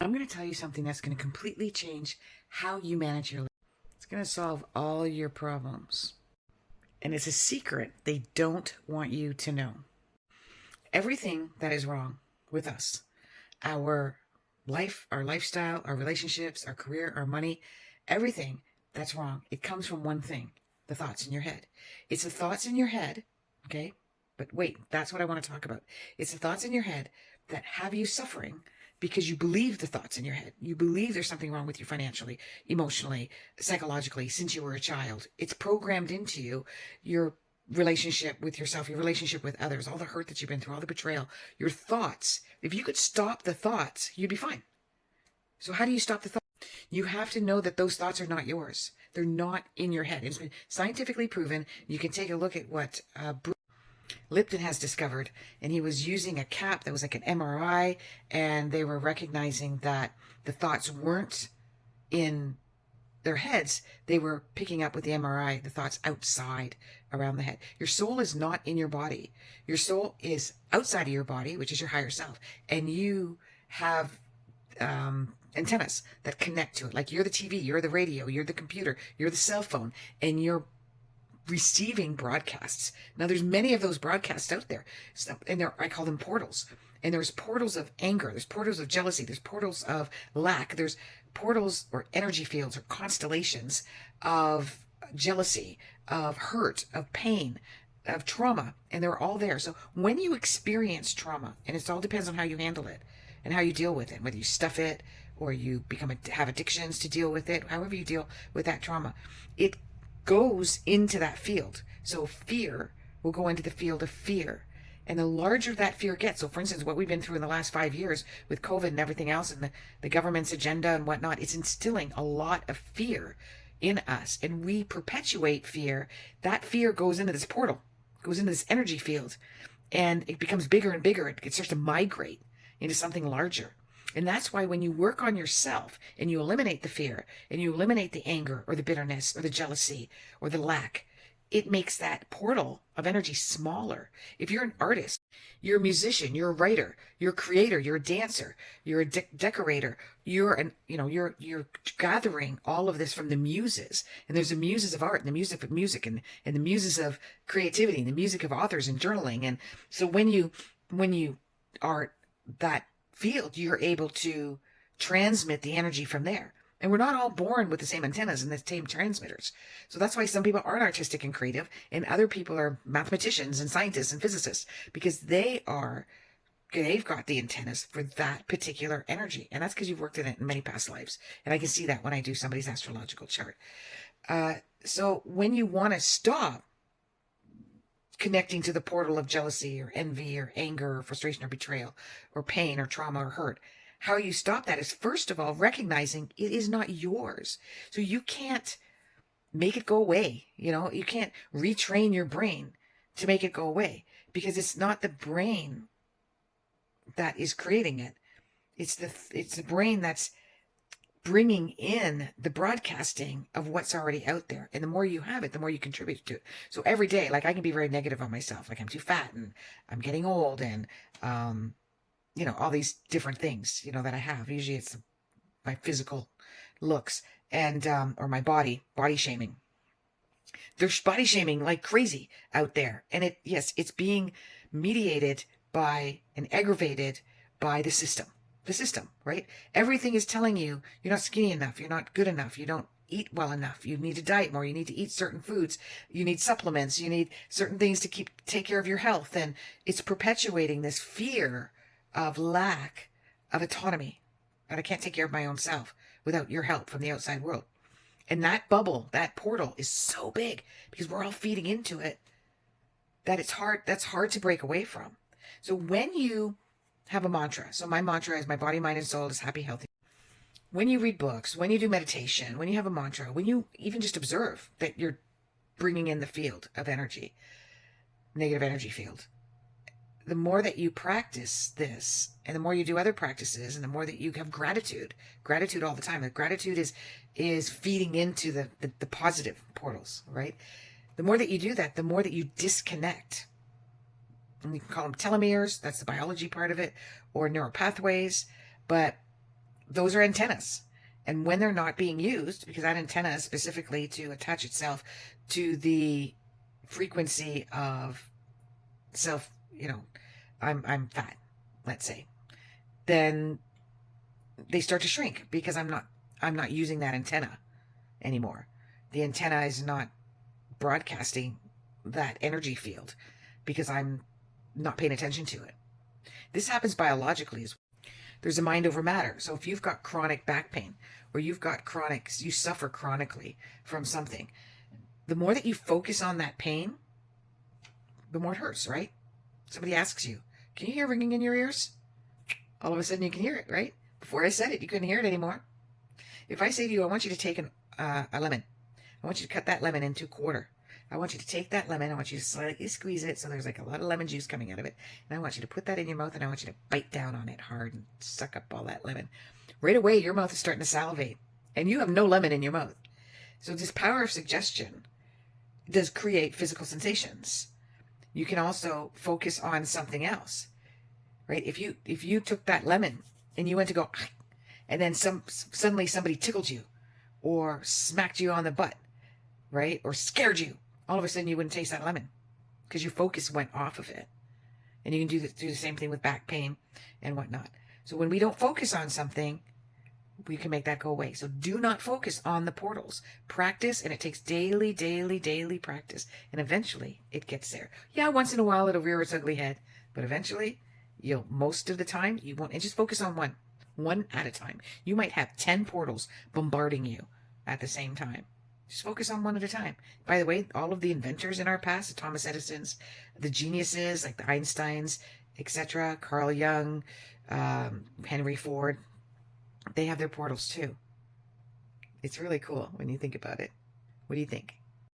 I'm going to tell you something that's going to completely change how you manage your life. It's going to solve all your problems. And it's a secret they don't want you to know. Everything that is wrong with us, our life, our lifestyle, our relationships, our career, our money, everything that's wrong, it comes from one thing: the thoughts in your head. It's the thoughts in your head, okay? But wait, that's what I want to talk about. It's the thoughts in your head that have you suffering because you believe the thoughts in your head. You believe there's something wrong with you financially, emotionally, psychologically, since you were a child. It's programmed into you, your relationship with yourself, your relationship with others, all the hurt that you've been through, all the betrayal, your thoughts. If you could stop the thoughts, you'd be fine. So how do you stop the thoughts? You have to know that those thoughts are not yours. They're not in your head. It's been scientifically proven. You can take a look at what Lipton has discovered, and he was using a cap that was like an MRI, and they were recognizing that the thoughts weren't in their heads. They were picking up with the MRI the thoughts outside around the head. Your soul is not in your body. Your soul is outside of your body, which is your higher self, and you have antennas that connect to it. Like you're the TV, you're the radio, you're the computer, you're the cell phone, and you're receiving broadcasts. Now there's many of those broadcasts out there, and I call them portals. And there's portals of anger, there's portals of jealousy, there's portals of lack, there's portals or energy fields or constellations of jealousy, of hurt, of pain, of trauma, and they're all there. So when you experience trauma, and it all depends on how you handle it and how you deal with it, whether you stuff it or you have addictions to deal with it, however you deal with that trauma, it goes into that field. So fear will go into the field of fear. And the larger that fear gets, so for instance, what we've been through in the last 5 years with COVID and everything else and the government's agenda and whatnot, it's instilling a lot of fear in us. And we perpetuate fear. That fear goes into this portal, goes into this energy field, and it becomes bigger and bigger. It starts to migrate into something larger. And that's why when you work on yourself and you eliminate the fear and you eliminate the anger or the bitterness or the jealousy or the lack, it makes that portal of energy smaller. If you're an artist, you're a musician, you're a writer, you're a creator, you're a dancer, you're a decorator, you're gathering all of this from the muses. And there's the muses of art and the music of music and the muses of creativity and the music of authors and journaling. And so when you are that field, you're able to transmit the energy from there. And we're not all born with the same antennas and the same transmitters. So that's why some people aren't artistic and creative, and other people are mathematicians and scientists and physicists, because they've got the antennas for that particular energy. And that's because you've worked in it in many past lives. And I can see that when I do somebody's astrological chart. So when you want to stop connecting to the portal of jealousy or envy or anger or frustration or betrayal or pain or trauma or hurt, how you stop that is, first of all, recognizing it is not yours. So you can't make it go away. You can't retrain your brain to make it go away, because it's not the brain that is creating it. It's the brain that's bringing in the broadcasting of what's already out there. And the more you have it, the more you contribute to it. So every day, like I can be very negative on myself. Like I'm too fat and I'm getting old and, all these different things, that I have. Usually it's my physical looks and, or my body shaming. There's body shaming like crazy out there. And it's being mediated by and aggravated by the system. The system, right? Take is telling you you're not skinny enough, you're not good enough, you don't eat well enough, you need to diet more, you need to eat certain foods, you need supplements, you need certain things to take care of your health. And it's perpetuating this fear of lack of autonomy, that I can't take care of my own self without your help from the outside world. And that bubble, that portal is so big because we're all feeding into it that that's hard to break away from. So when you have a mantra, so my mantra is my body, mind, and soul is happy, healthy. When you read books, when you do meditation, when you have a mantra, when you even just observe that you're bringing in the field of energy, negative energy field, the more that you practice this and the more you do other practices and the more that you have gratitude all the time. Like gratitude is feeding into the positive portals, right? The more that you do that, the more that you disconnect. And we can call them telomeres, that's the biology part of it, or neural pathways. But those are antennas. And when they're not being used, because that antenna is specifically to attach itself to the frequency of self, I'm fat, let's say, then they start to shrink because I'm not using that antenna anymore. The antenna is not broadcasting that energy field because I'm not paying attention to it. This happens biologically as well. There's a mind over matter. So if you've got chronic back pain, or you suffer chronically from something, the more that you focus on that pain, the more it hurts, right? Somebody asks you, can you hear ringing in your ears? All of a sudden you can hear it, right? Before I said it, you couldn't hear it anymore. If I say to you, I want you to take a lemon. I want you to cut that lemon into a quarter. I want you to take that lemon. I want you to slightly squeeze it so there's like a lot of lemon juice coming out of it. And I want you to put that in your mouth, and I want you to bite down on it hard and suck up all that lemon. Right away, your mouth is starting to salivate, and you have no lemon in your mouth. So this power of suggestion does create physical sensations. You can also focus on something else, right? If you took that lemon and you went to go, and then suddenly somebody tickled you or smacked you on the butt, right? Or scared you, all of a sudden you wouldn't taste that lemon because your focus went off of it. And you can do the same thing with back pain and whatnot. So when we don't focus on something, we can make that go away. So do not focus on the portals. Practice, and it takes daily practice. And eventually it gets there. Yeah, once in a while it'll rear its ugly head. But eventually, most of the time, you won't. And just focus on one at a time. You might have 10 portals bombarding you at the same time. Just focus on one at a time. By the way, all of the inventors in our past, the Thomas Edisons, the geniuses like the Einsteins, etc., Carl Jung, Henry Ford, they have their portals too. It's really cool when you think about it. What do you think?